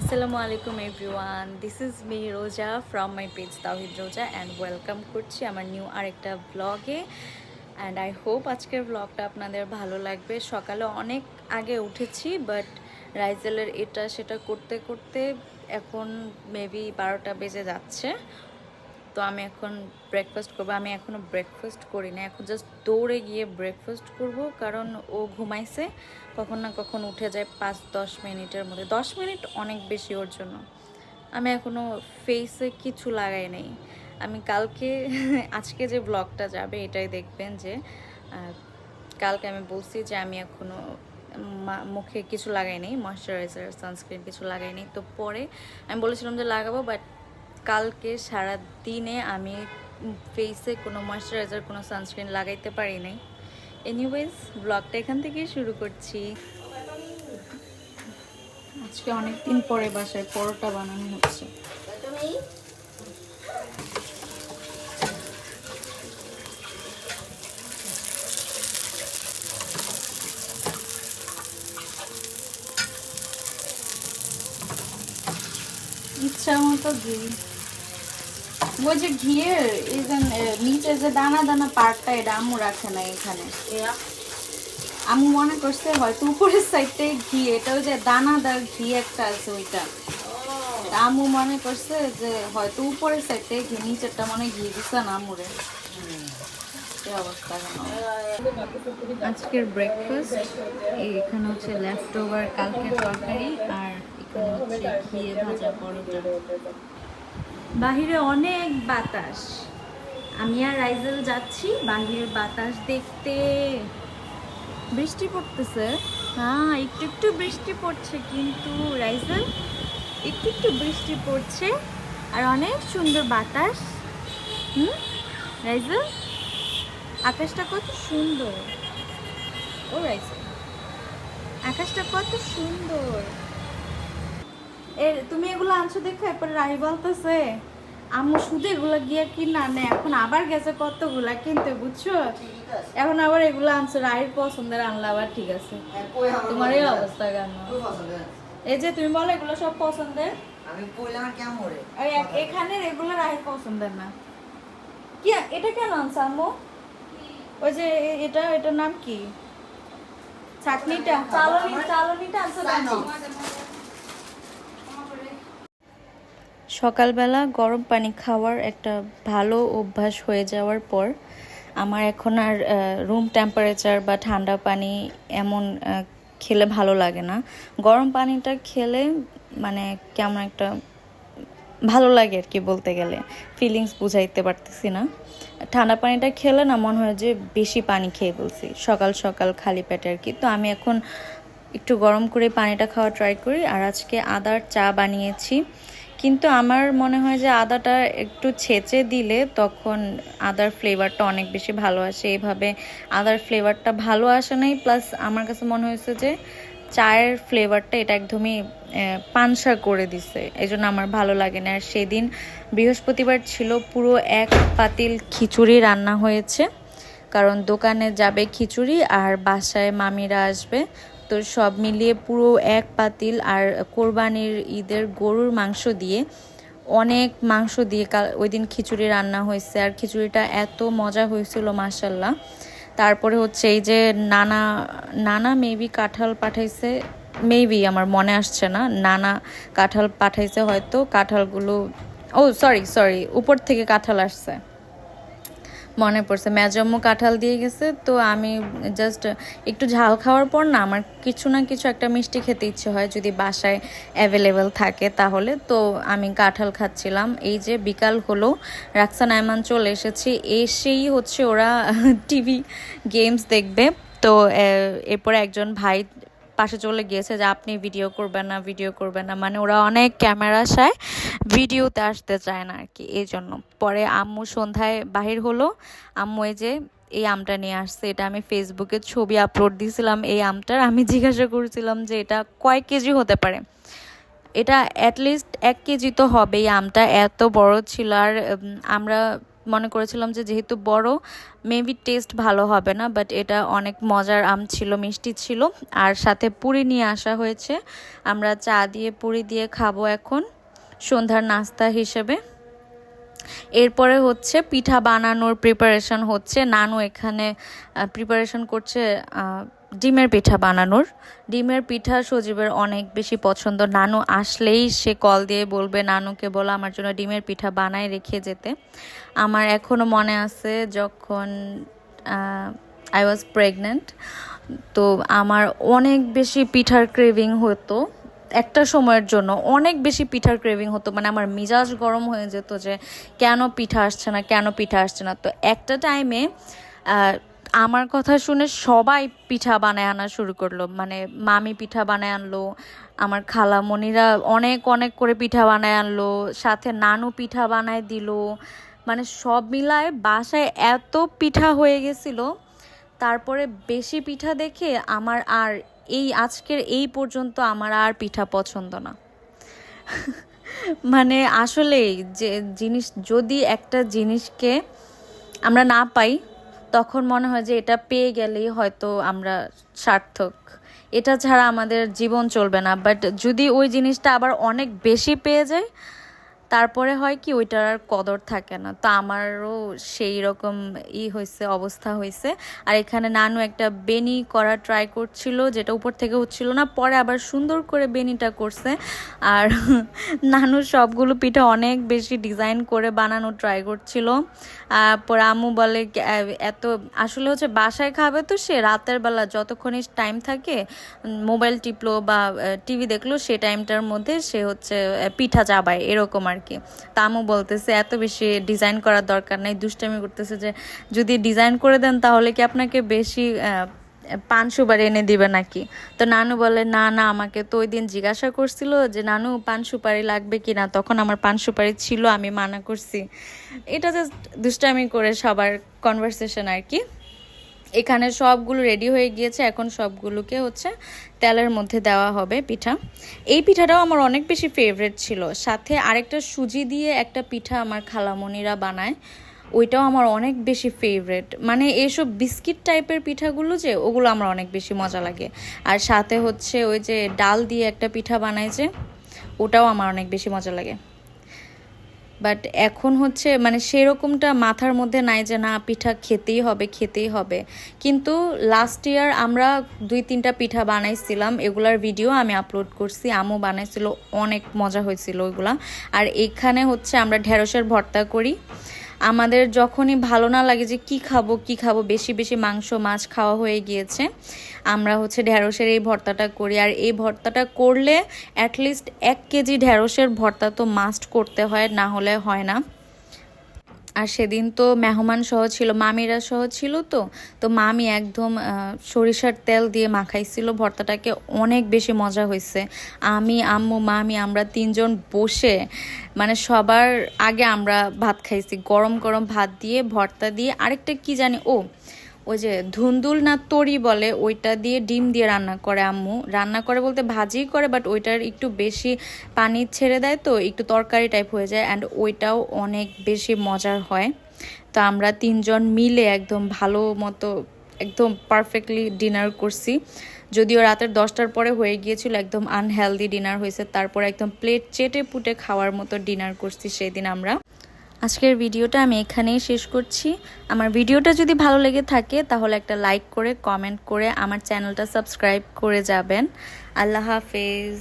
Assalamu alaikum everyone. This is me Roja from my page Tawhid Roja and welcome করছি আমার new আরেকটা ব্লগে and I hope আজকের ব্লগটা আপনাদের ভালো লাগবে। সকালে অনেক আগে উঠেছি বাট রাইজেলের এটা সেটা করতে করতে এখন মেবি 12টা বেজে যাচ্ছে। তো আমি এখন ব্রেকফাস্ট করবো। আমি এখনও ব্রেকফাস্ট করি না, এখন জাস্ট দৌড়ে গিয়ে ব্রেকফাস্ট করব, কারণ ও ঘুমাইছে, কখন না কখন উঠে যায় 5-10 মিনিটের মধ্যে। 10 মিনিট অনেক বেশি ওর জন্য। আমি এখনও ফেসে কিছু লাগাই নাই। আমি কালকে আজকে যে ব্লগটা যাবে এটাই দেখবেন যে কালকে আমি বলছি যে আমি এখনও মুখে কিছু লাগাই নাই, ময়শ্চারাইজার সানস্ক্রিন কিছু লাগাই নাই। তো পরে আমি বলেছিলাম যে লাগাবো, বাট কালকে সারা দিনে আমি ফেসে কোনো ময়শ্চারাইজার কোনো সানস্ক্রিন লাগাইতে পারি নাই। এনিওয়েজ ব্লগটা এখান থেকেই শুরু করছি। আজকে অনেক দিন পরে বাসায় পরোটা বানানো হচ্ছে। ইচ্ছা মতো ঘি, ওই যে ঘিয়ের এই যে নিচে যে দানা দানা পার্টটা, এটা আম্মু রাখে না এখানে। আম্মু মনে করছে হয়তো উপরের সাইডটাই ঘি, এটা ওই যে দানাদার ঘি একটা আছে ওইটা। আম্মু মনে করছে যে হয়তো উপরের সাইডটাই ঘি, নিচেরটা মনে ঘি দিচ্ছে না আম্মুরে। অবস্থা আজকের ব্রেকফাস্ট এখানে হচ্ছে লেফট ওভার কালকের তরকারি, আর এখানে হচ্ছে ঘিয়ে ভাজা পরোটা। বাহিরে অনেক বাতাস, আমি আর রাইজেল যাচ্ছি বাহিরের বাতাস দেখতে। বৃষ্টি পড়তেছে, হ্যাঁ একটু একটু বৃষ্টি পড়ছে, কিন্তু রাইজেল একটু একটু বৃষ্টি পড়ছে আর অনেক সুন্দর বাতাস। রাইজেল আকাশটা কত সুন্দর, ও রাইজেল আকাশটা কত সুন্দর। তুমি এগুলো আনছো দেখো, এরপর রাই বলতেছে আম্মু শুধু এগুলো গিয়ে কিনা না, এখন আবার গেছে কতগুলা কিনতে, বুঝছো? এখন আবার এগুলো আনছো, রায়ের পছন্দের আনলা আবার, ঠিক আছে? তোমার এই অবস্থা কেন? এই যে তুমি বলো এগুলো সব পছন্দের, এখানে এগুলো রায়ের পছন্দের না। কি এটা কেন আনছো আম্মু? ওই যে এটার নাম কি, চাটনিটা, চালনিটা আনছো কেন? সকালবেলা গরম পানি খাওয়ার একটা ভালো অভ্যাস হয়ে যাওয়ার পর আমার এখন আর রুম টেম্পারেচার বা ঠান্ডা পানি এমন খেলে ভালো লাগে না। গরম পানিটা খেলে মানে কেমন একটা ভালো লাগে আর কি, বলতে গেলে ফিলিংস বুঝাইতে পারতেছি না। ঠান্ডা পানিটা খেলে না মনে হয় যে বেশি পানি খেয়ে ফেলছি সকাল সকাল খালি পেটে আর কি। তো আমি এখন একটু গরম করে পানিটা খাওয়া ট্রাই করি। আর আজকে আদার চা বানিয়েছি, কিন্তু আমার মনে হয় যে আদাটা একটু ছেঁচে দিলে তখন আদার ফ্লেভারটা অনেক বেশি ভালো আসে। এইভাবে আদার ফ্লেভারটা ভালো আসে নাই, প্লাস আমার কাছে মনে হয়েছে যে চায়ের ফ্লেভারটা এটা একদমই পানসা করে দিছে, এই জন্য আমার ভালো লাগে না। আর সেদিন বৃহস্পতিবার ছিল, পুরো এক পাতিল খিচুড়ি রান্না হয়েছে, কারণ দোকানে যাবে খিচুড়ি আর বাসায় মামিরা আসবে, তো সব মিলিয়ে পুরো এক পাতিল। আর কোরবানির ঈদের গরুর মাংস দিয়ে, অনেক মাংস দিয়ে ওই দিন খিচুড়ি রান্না হয়েছে, আর খিচুড়িটা এত মজা হয়েছিল মাশাল্লাহ। তারপরে হচ্ছে এই যে নানা নানা মেবি কাঁঠাল পাঠাইছে, মেবি আমার মনে আসছে না, নানা কাঁঠাল পাঠাইছে হয়তো। কাঁঠালগুলো সরি উপর থেকে কাঁঠাল আসছে, মনে পড়ছে, মেজম্মু কাঁঠাল দিয়ে গেছে। তো আমি জাস্ট একটু ঝাল খাওয়ার পর না আমার কিছু না কিছু একটা মিষ্টি খেতে ইচ্ছে হয়, যদি বাসায় অ্যাভেলেবেল থাকে তাহলে। তো আমি কাঁঠাল খাচ্ছিলাম। এই যে বিকাল হলো, রাক্সান আয়মান চলে এসেছি, এসেই হচ্ছে ওরা টিভি গেমস দেখবে। তো এরপরে একজন ভাই পাশে চলে গিয়েছে যে আপনি ভিডিও করবেন না, মানে ওরা অনেক ক্যামেরা সায়, ভিডিওতে আসতে চায় না আর কি, এই জন্য। পরে আম্মু সন্ধ্যায় বাহির হলো, আম্মু এই যে এই আমটা নিয়ে আসছে, এটা আমি ফেসবুকে ছবি আপলোড দিয়েছিলাম এই আমটার। আমি জিজ্ঞাসা করেছিলাম যে এটা কয় কেজি হতে পারে, এটা অ্যাটলিস্ট 1 কেজি তো হবে, এই আমটা এত বড় ছিল। আর আমরা মনে করেছিলাম যে যেহেতু বড় মেবি টেস্ট ভালো হবে না, বাট এটা অনেক মজার আম ছিল, মিষ্টি ছিল। আর সাথে পুরি নিয়ে আসা হয়েছে, আমরা চা দিয়ে পুরি দিয়ে খাবো এখন সন্ধ্যার নাস্তা হিসেবে। এরপরে হচ্ছে পিঠা বানানোর প্রিপারেশন হচ্ছে। নানু এখানে প্রিপারেশন করছে ডিমের পিঠা বানানোর। ডিমের পিঠা সজীবের অনেক বেশি পছন্দ। নানু আসলেই সে কল দিয়ে বলবে নানুকে বলো আমার জন্য ডিমের পিঠা বানায় রেখে যেতে। আমার এখনও মনে আছে যখন আই ওয়াজ প্রেগনেন্ট, তো আমার অনেক বেশি পিঠার ক্রেভিং হতো। একটা সময়ের জন্য অনেক বেশি পিঠার ক্রেভিং হতো, মানে আমার মিজাজ গরম হয়ে যেত যে কেন পিঠা আসছে না, কেন পিঠা আসছে না। তো একটা টাইমে আমার কথা শুনে সবাই পিঠা বানায় আনা শুরু করলো, মানে মামি পিঠা বানায় আনলো, আমার খালামণিরা অনেক অনেক করে পিঠা বানায় আনলো, সাথে নানু পিঠা বানায় দিল। মানে সব মিলায় বাসায় এত পিঠা হয়ে গেছিল। তারপরে বেশি পিঠা দেখে আমার আর আজকের এই পর্যন্ত আমার আর পিঠা পছন্দ না। মানে আসলে যে যদি একটা জিনিসকে আমরা না পাই, তখন মনে হয় যে এটা পেয়ে গেলেই হয়তো আমরা সার্থক, এটা ছাড়া আমাদের জীবন চলবে না। বাট যদি ওই জিনিসটা আবার অনেক বেশি পেয়ে যায়, তারপরে হয় কি ওইটার আর কদর থাকে না। তো আমারও সেই রকম অবস্থা হয়েছে। আর এখানে নানু একটা বেনি করা ট্রাই করছিল, যেটা উপর থেকে হচ্ছিল না, পরে আবার সুন্দর করে বেনিটা করছে। আর নানু সবগুলো পিঠা অনেক বেশি ডিজাইন করে বানানো ট্রাই করছিল। পরে আম্মু বলে এত আসলে হচ্ছে বাসায় খাবে, তো সে রাতের বেলা যতক্ষণই টাইম থাকে মোবাইল টিপলো বা টিভি দেখলো, সে টাইমটার মধ্যে সে হচ্ছে পিঠা চাবায় এরকম আর কি। তা আম্মু বলতেছে এত বেশি ডিজাইন করার দরকার নেই, দুষ্টামি করতেছে যে যদি ডিজাইন করে দেন তাহলে কি আপনাকে বেশি পান সুপারি এনে দিবে নাকি। তো নানু বলে না না, আমাকে তো ওই দিন জিজ্ঞাসা করছিল যে নানু পান সুপারি লাগবে কি না, তখন আমার পান সুপারি ছিল, আমি মানা করছি। এটা জাস্ট দুষ্টামি করে সবার কনভারসেশন আর কি। এখানে সবগুলো রেডি হয়ে গিয়েছে, এখন সবগুলোকে হচ্ছে তেলের মধ্যে দেওয়া হবে পিঠা। এই পিঠাটাও আমার অনেক বেশি ফেভারিট ছিল। সাথে আরেকটা সুজি দিয়ে একটা পিঠা আমার খালামণিরা বানায়, ওইটাও আমার অনেক বেশি ফেভারিট। মানে এইসব বিস্কিট টাইপের পিঠাগুলো যে ওগুলো আমার অনেক বেশি মজা লাগে। আর সাথে হচ্ছে ওই যে ডাল দিয়ে একটা পিঠা বানায় যে, ওটাও আমার অনেক বেশি মজা লাগে। বাট এখন হচ্ছে মানে সেরকমটা মাথার মধ্যে নাই যে না পিঠা খেতেই হবে। কিন্তু লাস্ট ইয়ার আমরা 2-3টা পিঠা বানাইছিলাম, এগুলার ভিডিও আমি আপলোড করছি, আম্মু বানাইছিল, অনেক মজা হয়েছিল ওইগুলা। আর এখানে হচ্ছে আমরা ঢেঁড়সের ভর্তা করি। আমাদের যখনই ভালো না লাগে যে কি খাবো, বেশি বেশি মাংস মাছ খাওয়া হয়ে গিয়েছে, আমরা হচ্ছে ঢেঁড়সের এই ভর্তাটা করি। আর এই ভর্তাটা করলে অ্যাটলিস্ট 1 কেজি ঢেঁড়সের ভর্তা তো মাস্ট করতে হয়, না হলে হয় না। আর সেদিন তো মেহমান সহ ছিল, মামিরা সহ ছিল, তো মামি একদম সরিষার তেল দিয়ে মাখাইছিল ভর্তাটাকে, অনেক বেশি মজা হয়েছে। আমি আম্মু মামি আমরা 3জন বসে মানে সবার আগে আমরা ভাত খাইছি, গরম গরম ভাত দিয়ে ভর্তা দিয়ে আরেকটা কি জানি ওই যে ধুন্দুল না তরি বলে, ওইটা দিয়ে ডিম দিয়ে রান্না করে আম্মু। রান্না করে বলতে ভাজি করে, বাট ওইটার একটু বেশি পানি ছেড়ে দেয় তো একটু তরকারি টাইপ হয়ে যায়, অ্যান্ড ওইটাও অনেক বেশি মজার হয়। তো আমরা 3জন মিলে একদম ভালো মতো একদম পারফেক্টলি ডিনার করছি। যদিও রাতের 10টার পরে হয়ে গিয়েছিল, একদম আনহেলদি ডিনার হয়েছে। তারপর একদম প্লেট চেটে পুটে খাওয়ার মতো ডিনার করছি সেদিন আমরা। আজকের ভিডিওটা আমি এখানেই শেষ করছি। আমার ভিডিওটা যদি ভালো লেগে থাকে তাহলে একটা লাইক করে কমেন্ট করে আমার চ্যানেলটা সাবস্ক্রাইব করে যাবেন। আল্লাহ হাফেজ।